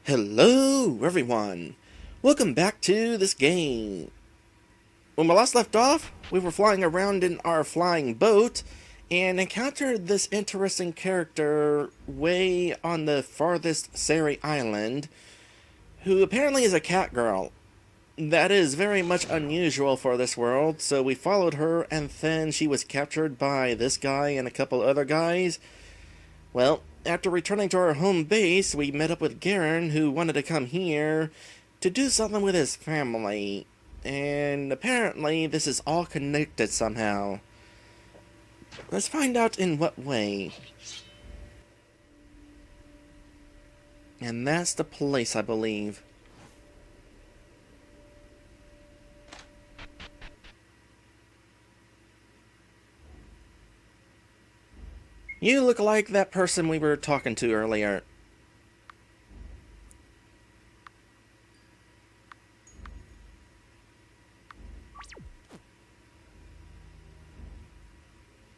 Hello, everyone! Welcome back to this game. When we last left off, we were flying around in our flying boat and encountered this interesting character way on the farthest Sari Island, who apparently is a cat girl. That is very much unusual for this world, so we followed her and then she was captured by this guy and a couple other guys. Well, after returning to our home base, we met up with Garen, who wanted to come here to do something with his family. And apparently, this is all connected somehow. Let's find out in what way. And that's the place, I believe. You look like that person we were talking to earlier.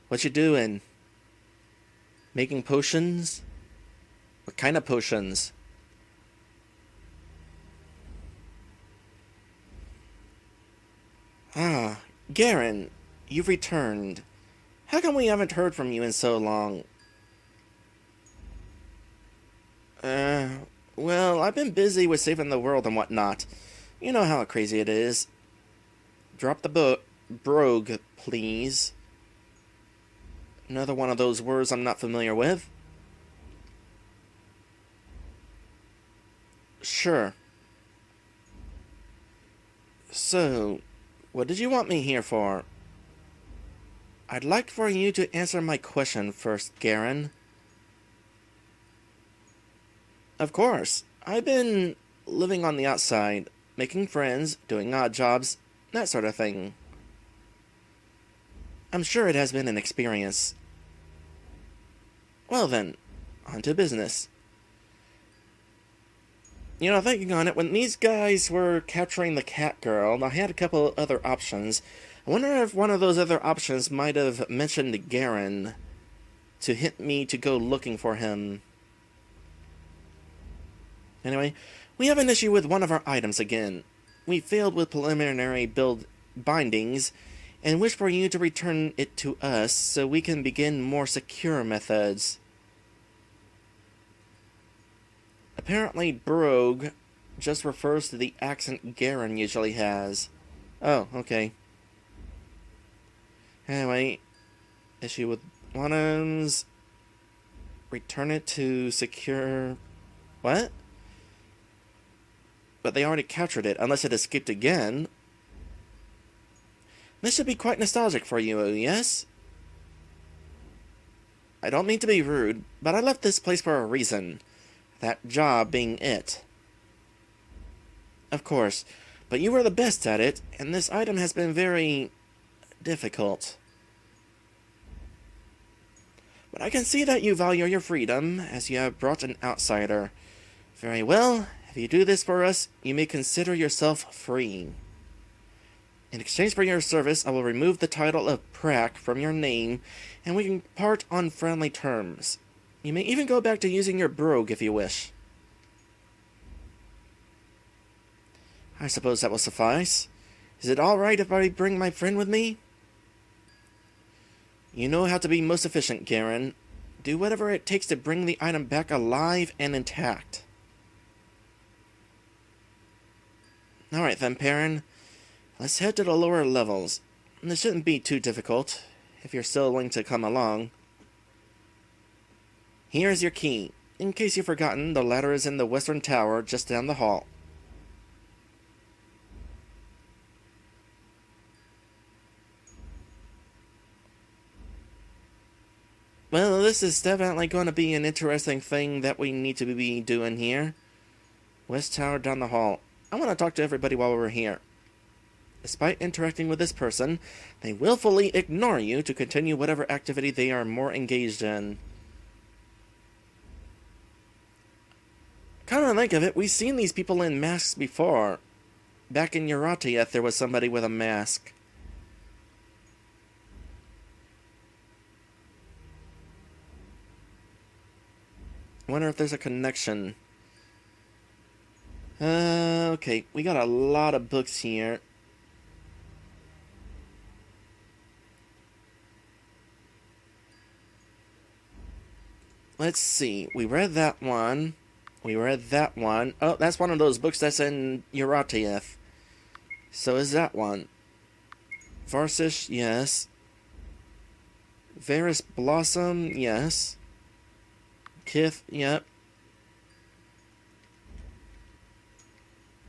What you doing? Making potions? What kind of potions? Ah, Garen, you've returned. How come we haven't heard from you in so long? Uh, well, I've been busy with saving the world and whatnot. You know how crazy it is. Drop the brogue, please. Another one of those words I'm not familiar with. Sure. So, what did you want me here for? I'd like for you to answer my question first, Garen. Of course. I've been living on the outside, making friends, doing odd jobs, that sort of thing. I'm sure it has been an experience. Well then, on to business. You know, thinking on it, when these guys were capturing the cat girl, I had a couple other options. I wonder if one of those other options might have mentioned Garen to hint me to go looking for him. Anyway, we have an issue with one of our items again. We failed with preliminary build bindings and wish for you to return it to us so we can begin more secure methods. Apparently, brogue just refers to the accent Garen usually has. Oh, okay. Anyway, issue with one return it to secure. What? But they already captured it, unless it escaped again. This should be quite nostalgic for you, yes? I don't mean to be rude, but I left this place for a reason. That job being it. Of course, but you were the best at it, and this item has been very difficult. But I can see that you value your freedom, as you have brought an outsider. Very well, if you do this for us, you may consider yourself free. In exchange for your service, I will remove the title of Praks from your name, and we can part on friendly terms. You may even go back to using your brogue if you wish. I suppose that will suffice. Is it alright if I bring my friend with me? You know how to be most efficient, Garen. Do whatever it takes to bring the item back alive and intact. Alright then, Perrin. Let's head to the lower levels. This shouldn't be too difficult, if you're still willing to come along. Here's your key. In case you've forgotten, the ladder is in the western tower, just down the hall. Well, this is definitely going to be an interesting thing that we need to be doing here. West tower down the hall. I want to talk to everybody while we're here. Despite interacting with this person, they willfully ignore you to continue whatever activity they are more engaged in. Come to think of it, we've seen these people in masks before. Back in Uratia, there was somebody with a mask. I wonder if there's a connection. Okay, we got a lot of books here. Let's see. We read that one. We read that one. Oh, that's one of those books that's in Euratief. So is that one. Varsish, yes. Varus Blossom, yes. Kith, yep.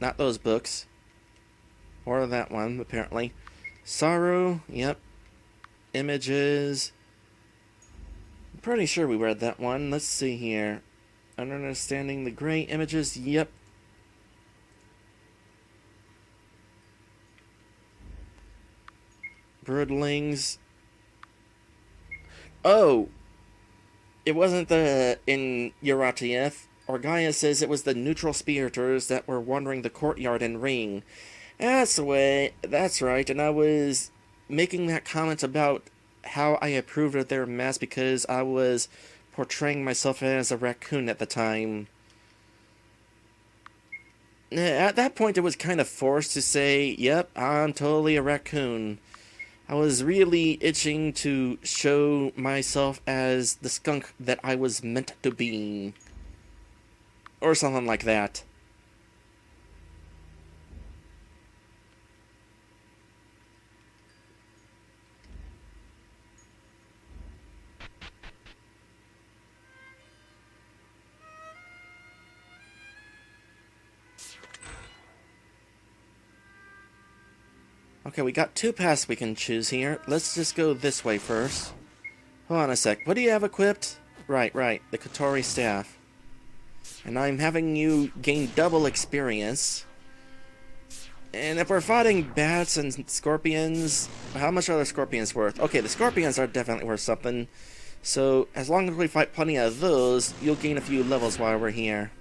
Not those books. Or that one, apparently. Sorrow, yep. Images. I'm pretty sure we read that one. Let's see here. Understanding the Gray Images, yep. Broodlings. Oh! It wasn't the in Euratief. Orgaia says it was the neutral spiriters that were wandering the courtyard and ring. That's the way. That's right. And I was making that comment about how I approved of their mask because I was portraying myself as a raccoon at the time. At that point, it was kind of forced to say, yep, I'm totally a raccoon. I was really itching to show myself as the skunk that I was meant to be. Or something like that. Okay, we got two paths we can choose here. Let's just go this way first. Hold on a sec. What do you have equipped? Right, the Kotori staff. And I'm having you gain double experience. And if we're fighting bats and scorpions, how much are the scorpions worth? Okay, the scorpions are definitely worth something. So, as long as we fight plenty of those, you'll gain a few levels while we're here.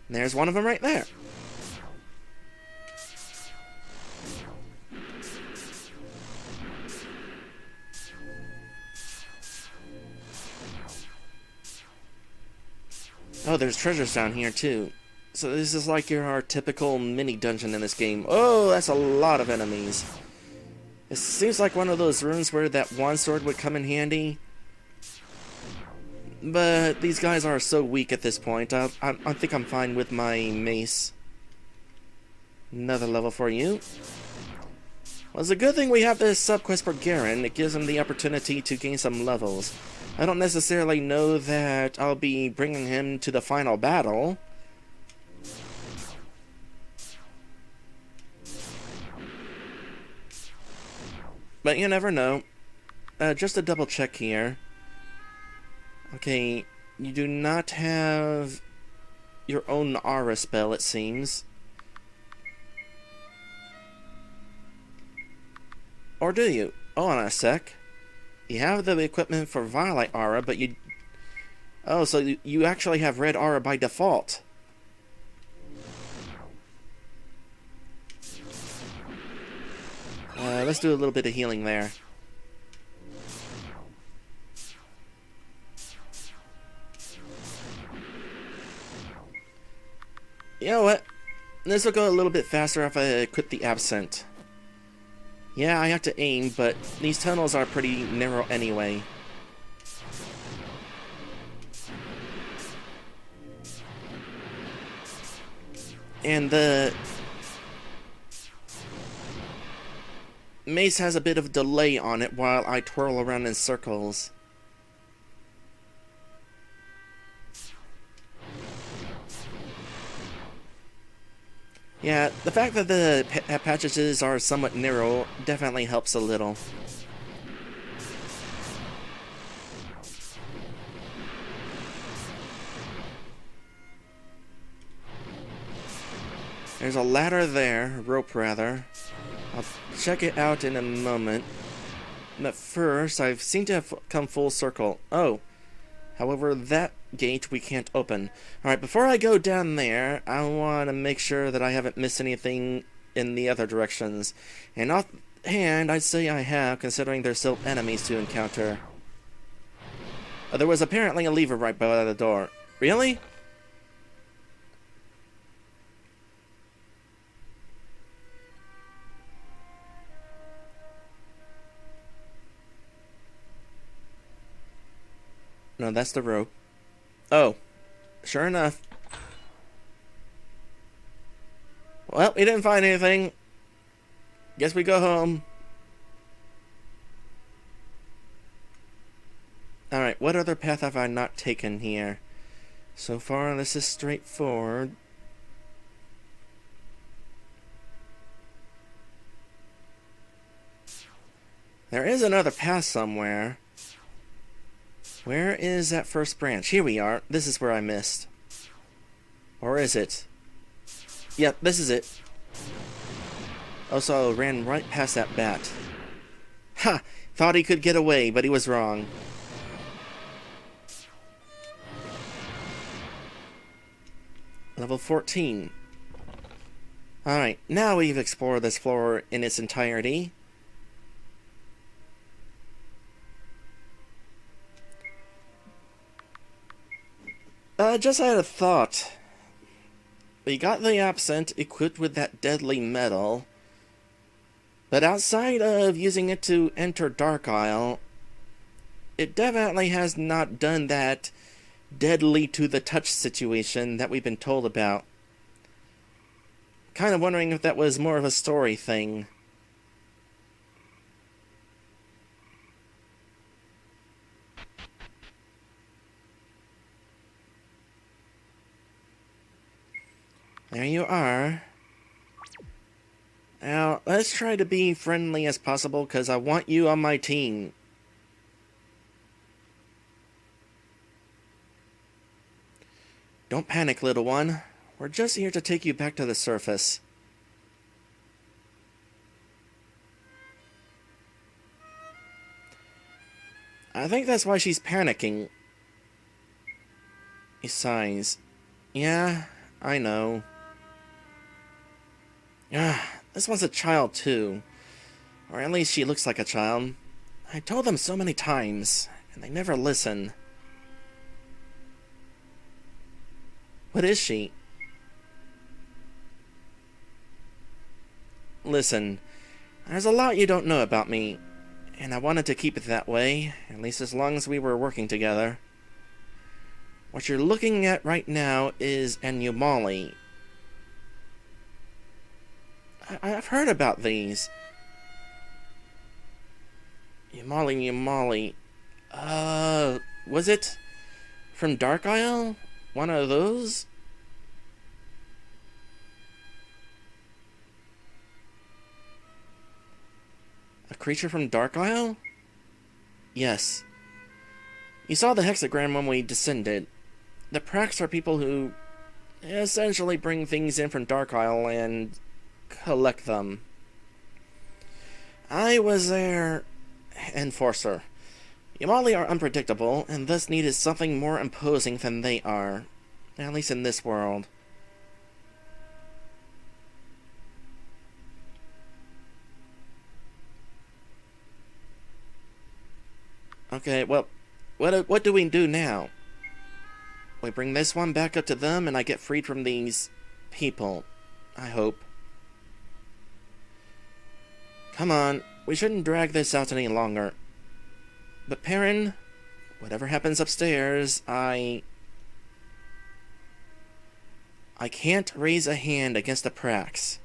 There's one of them right there. Oh, there's treasures down here too. So this is like our typical mini dungeon in this game. Oh, that's a lot of enemies. It seems like one of those rooms where that one sword would come in handy. But these guys are so weak at this point. I think I'm fine with my mace. Another level for you. Well, it's a good thing we have this sub-quest for Garen. It gives him the opportunity to gain some levels. I don't necessarily know that I'll be bringing him to the final battle. But you never know. Just to double check here. Okay, you do not have your own aura spell, it seems. Or do you? Hold on a sec. You have the equipment for Violet Aura, but you... Oh, so you actually have Red Aura by default. Let's do a little bit of healing there. You know what? This will go a little bit faster if I equip the Absent. Yeah, I have to aim, but these tunnels are pretty narrow anyway. And the mace has a bit of delay on it while I twirl around in circles. Yeah, the fact that the patches are somewhat narrow definitely helps a little. There's a ladder there, rope rather. I'll check it out in a moment. But first, I seem to have come full circle. Oh, however, that gate we can't open. Alright, before I go down there, I want to make sure that I haven't missed anything in the other directions. And hand, I'd say I have, considering they're still enemies to encounter. There was apparently a lever right by the door. Really? No, that's the rope. Oh, sure enough. Well, we didn't find anything. Guess we go home. Alright, what other path have I not taken here? So far, this is straightforward. There is another path somewhere. Where is that first branch? Here we are. This is where I missed. Or is it? Yep, this is it. Also, ran right past that bat. Ha! Thought he could get away, but he was wrong. Level 14. Alright, now we've explored this floor in its entirety. Just had a thought. We got the absinthe equipped with that deadly metal, but outside of using it to enter Dark Isle, it definitely has not done that deadly to the touch situation that we've been told about. Kind of wondering if that was more of a story thing. There you are. Now, let's try to be friendly as possible, because I want you on my team. Don't panic, little one. We're just here to take you back to the surface. I think that's why she's panicking. He sighs. Yeah, I know. This one's a child, too. Or at least she looks like a child. I told them so many times, and they never listen. What is she? Listen, there's a lot you don't know about me, and I wanted to keep it that way, at least as long as we were working together. What you're looking at right now is an Umali. I've heard about these. Umali. Was it from Dark Isle? One of those? A creature from Dark Isle? Yes. You saw the hexagram when we descended. The Praks are people who essentially bring things in from Dark Isle and collect them. I was their enforcer. Umali are unpredictable, and thus needed something more imposing than they are. At least in this world. Okay, well, what do we do now? We bring this one back up to them, and I get freed from these people. I hope. Come on, we shouldn't drag this out any longer. But Perrin, whatever happens upstairs, I can't raise a hand against the Praks.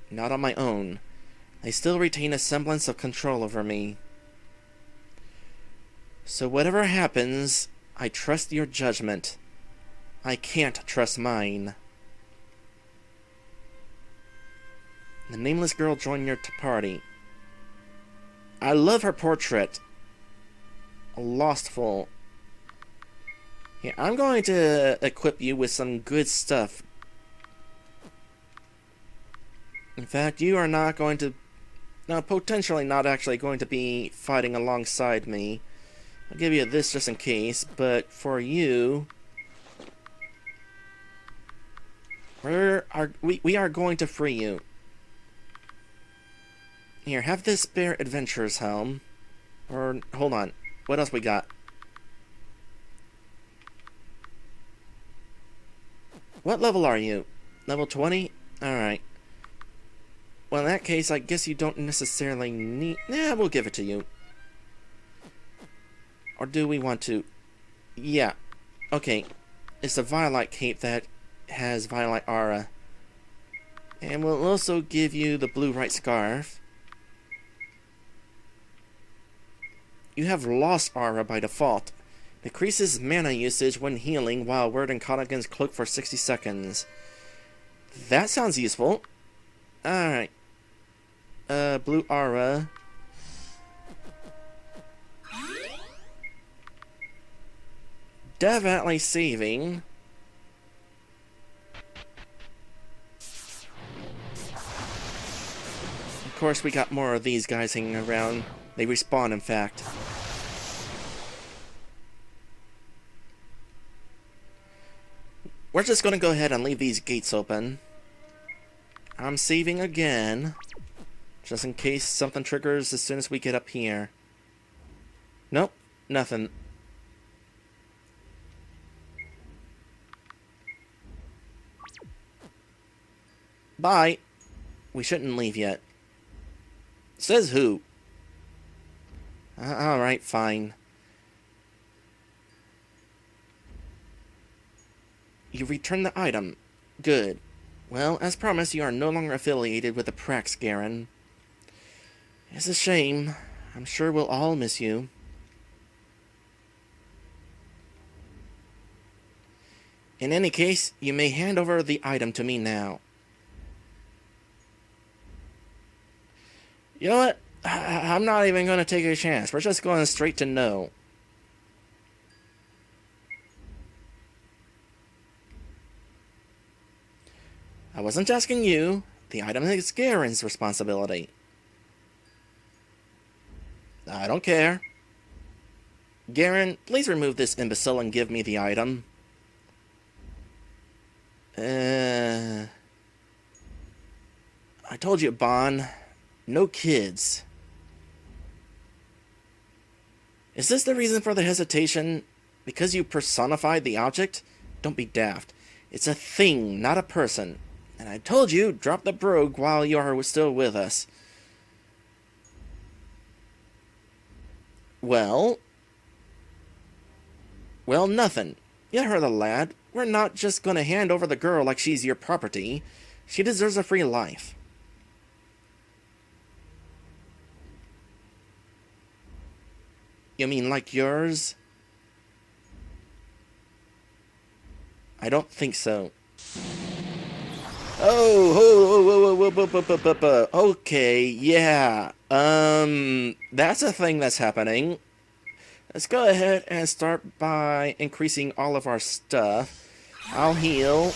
Not on my own. They still retain a semblance of control over me. So whatever happens, I trust your judgment. I can't trust mine. The nameless girl joined your party. I love her portrait. A lostful. Yeah, I'm going to equip you with some good stuff. In fact, you are not going to... No, potentially not actually going to be fighting alongside me. I'll give you this just in case, but for you... We are going to free you. Here, have this spare adventurer's helm. Or, hold on. What else we got? What level are you? Level 20? Alright. Well, in that case, I guess you don't necessarily need... Nah, we'll give it to you. Or do we want to? Yeah. Okay. It's the Violet cape that has Violet aura. And we'll also give you the blue right scarf. You have Lost aura by default. Decreases mana usage when healing while wearing Conigan's cloak for 60 seconds. That sounds useful. Alright. Blue aura. Definitely saving. Of course, we got more of these guys hanging around. They respawn, in fact. We're just gonna go ahead and leave these gates open. I'm saving again. Just in case something triggers as soon as we get up here. Nope, nothing. Bye. We shouldn't leave yet. Says who? Alright, fine. You returned the item. Good. Well, as promised, you are no longer affiliated with the Praks, Garen. It's a shame. I'm sure we'll all miss you. In any case, you may hand over the item to me now. You know what? I'm not even going to take a chance. We're just going straight to no. I wasn't asking you. The item is Garen's responsibility. I don't care. Garen, please remove this imbecile and give me the item. I told you, Bon. No kids. Is this the reason for the hesitation? Because you personified the object? Don't be daft. It's a thing, not a person. And I told you, drop the brogue while you are still with us. Well, nothing. You heard the lad. We're not just gonna hand over the girl like she's your property. She deserves a free life. You mean like yours? I don't think so. Okay, yeah. That's a thing that's happening. Let's go ahead and start by increasing all of our stuff. I'll heal.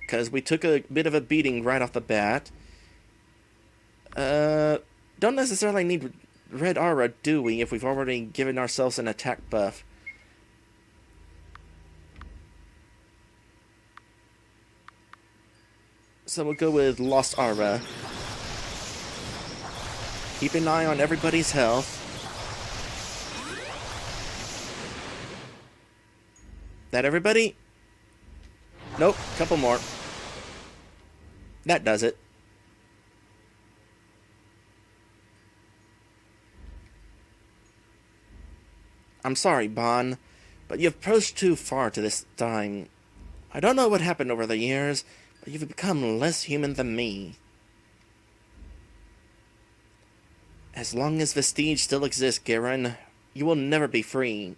Because we took a bit of a beating right off the bat. Don't necessarily need red aura, do we, if we've already given ourselves an attack buff? So we'll go with Lost Aura. Keep an eye on everybody's health. That everybody? Nope, couple more. That does it. I'm sorry, Bon, but you've pushed too far to this time. I don't know what happened over the years, but you've become less human than me. As long as Vestige still exists, Garen, you will never be free.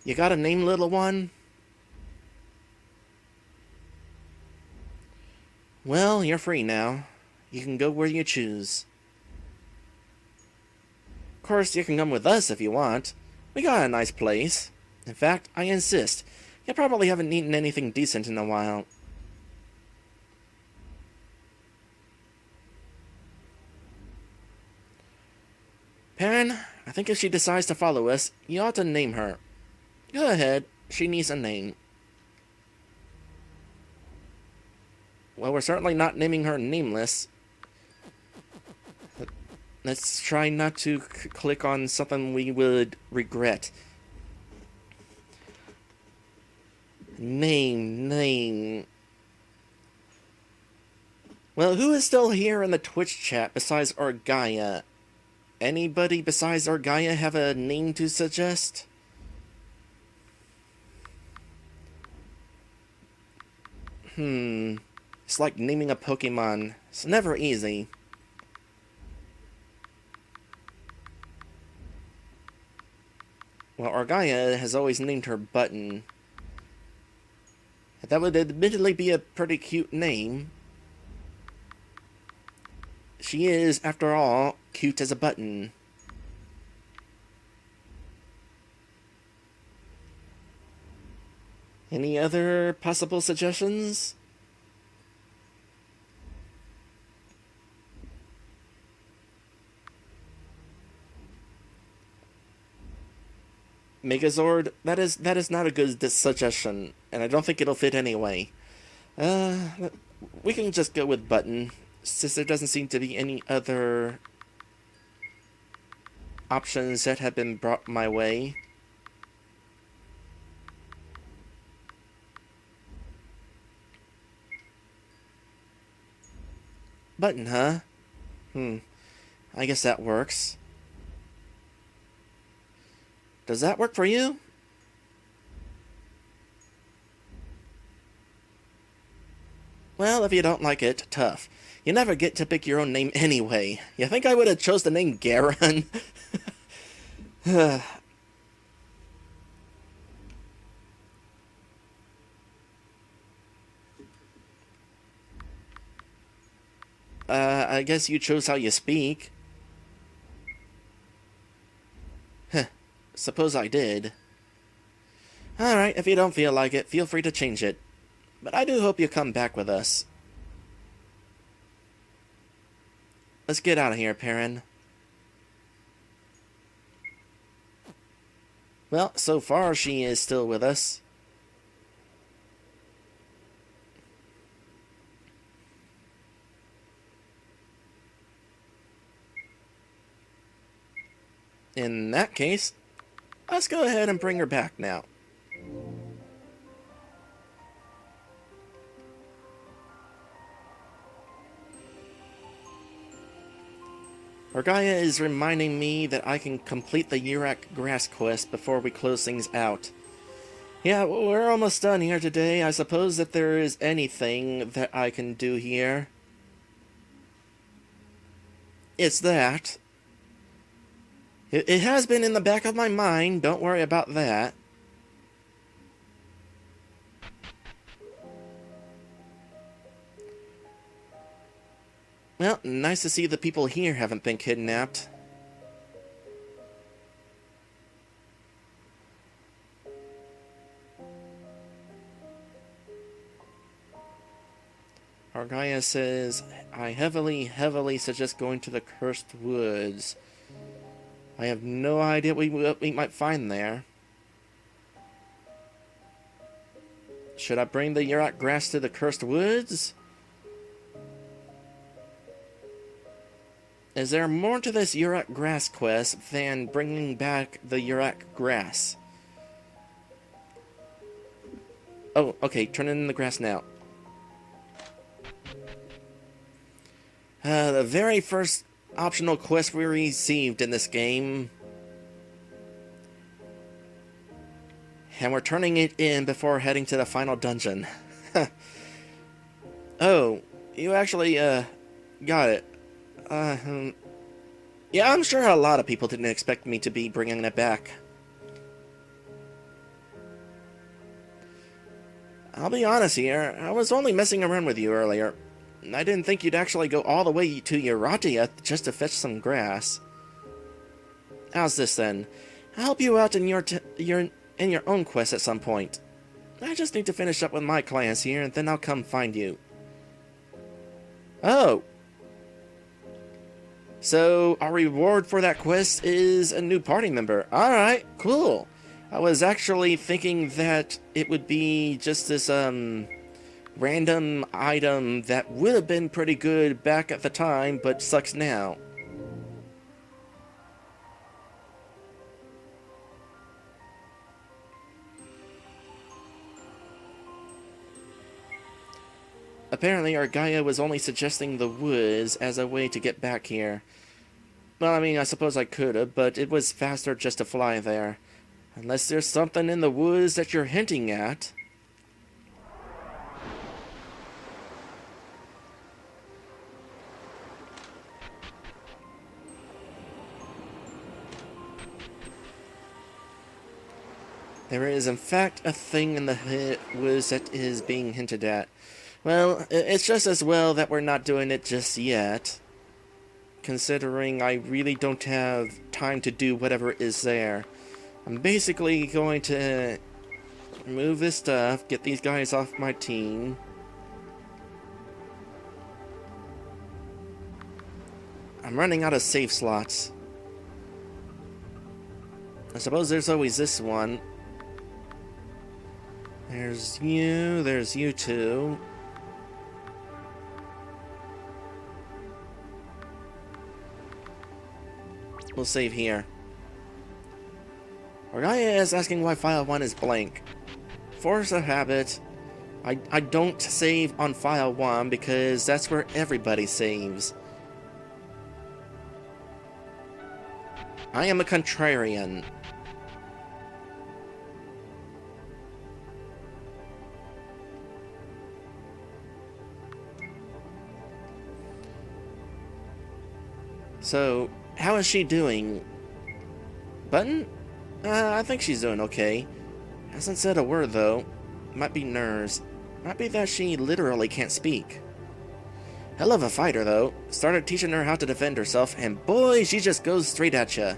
You got a name, little one? Well, you're free now. You can go where you choose. Of course, you can come with us if you want. We got a nice place. In fact, I insist. You probably haven't eaten anything decent in a while. Perrin, I think if she decides to follow us, you ought to name her. Go ahead. She needs a name. Well, we're certainly not naming her Nameless. Let's try not to click on something we would regret. Name. Well, who is still here in the Twitch chat besides Orgaia? Anybody besides Orgaia have a name to suggest? It's like naming a Pokemon. It's never easy. Well, Orgaia has always named her Button. That would admittedly be a pretty cute name. She is, after all, cute as a button. Any other possible suggestions? Megazord? That is not a good suggestion, and I don't think it'll fit anyway. We can just go with Button, since there doesn't seem to be any other options that have been brought my way. Button, huh? I guess that works. Does that work for you? Well, if you don't like it, tough. You never get to pick your own name anyway. You think I would have chose the name Garon? I guess you chose how you speak. Suppose I did. Alright, if you don't feel like it, feel free to change it. But I do hope you come back with us. Let's get out of here, Perrin. Well, so far she is still with us. In that case, let's go ahead and bring her back now. Orgaia is reminding me that I can complete the Yurak Grass quest before we close things out. Yeah, we're almost done here today. I suppose that there is anything that I can do here. It's that. It has been in the back of my mind, don't worry about that. Well, nice to see the people here haven't been kidnapped. Orgaia says, I heavily suggest going to the Cursed Woods. I have no idea what we might find there. Should I bring the Yurak Grass to the Cursed Woods? Is there more to this Yurak Grass quest than bringing back the Yurak Grass? Oh, okay, turn in the grass now. The very first optional quest we received in this game. And we're turning it in before heading to the final dungeon. Oh, you actually, got it. Yeah, I'm sure a lot of people didn't expect me to be bringing it back. I'll be honest here, I was only messing around with you earlier. I didn't think you'd actually go all the way to Euratia just to fetch some grass. How's this then? I'll help you out in your own quest at some point. I just need to finish up with my clients here, and then I'll come find you. Oh! So our reward for that quest is a new party member. Alright, cool. I was actually thinking that it would be just this random item that would have been pretty good back at the time, but sucks now. Apparently, our Gaia was only suggesting the woods as a way to get back here. Well, I mean, I suppose I could've, but it was faster just to fly there. Unless there's something in the woods that you're hinting at. There is, in fact, a thing in the woods that is being hinted at. Well, it's just as well that we're not doing it just yet, considering I really don't have time to do whatever is there. I'm basically going to remove this stuff, get these guys off my team. I'm running out of save slots. I suppose there's always this one. There's you two. We'll save here. Our guy is asking why file 1 is blank. Force of habit, I don't save on file 1 because that's where everybody saves. I am a contrarian. So, how is she doing? Button? I think she's doing okay. Hasn't said a word, though. Might be nerves. Might be that she literally can't speak. Hell of a fighter, though. Started teaching her how to defend herself, and boy, she just goes straight at ya.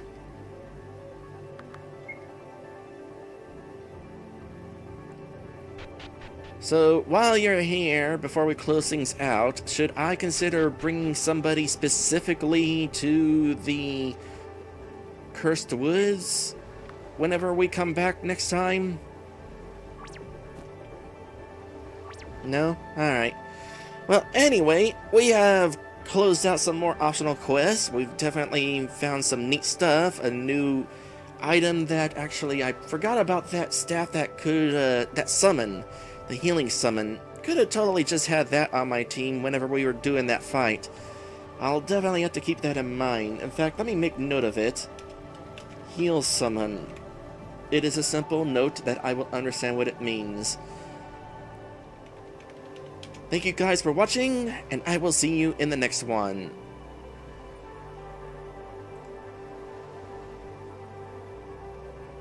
So, while you're here, before we close things out, should I consider bringing somebody specifically to the Cursed Woods whenever we come back next time? No? Alright. Well, anyway, we have closed out some more optional quests. We've definitely found some neat stuff. A new item that actually, I forgot about that staff that could, that summon. The healing summon. Could have totally just had that on my team whenever we were doing that fight. I'll definitely have to keep that in mind. In fact, let me make note of it. Heal summon. It is a simple note that I will understand what it means. Thank you guys for watching, and I will see you in the next one.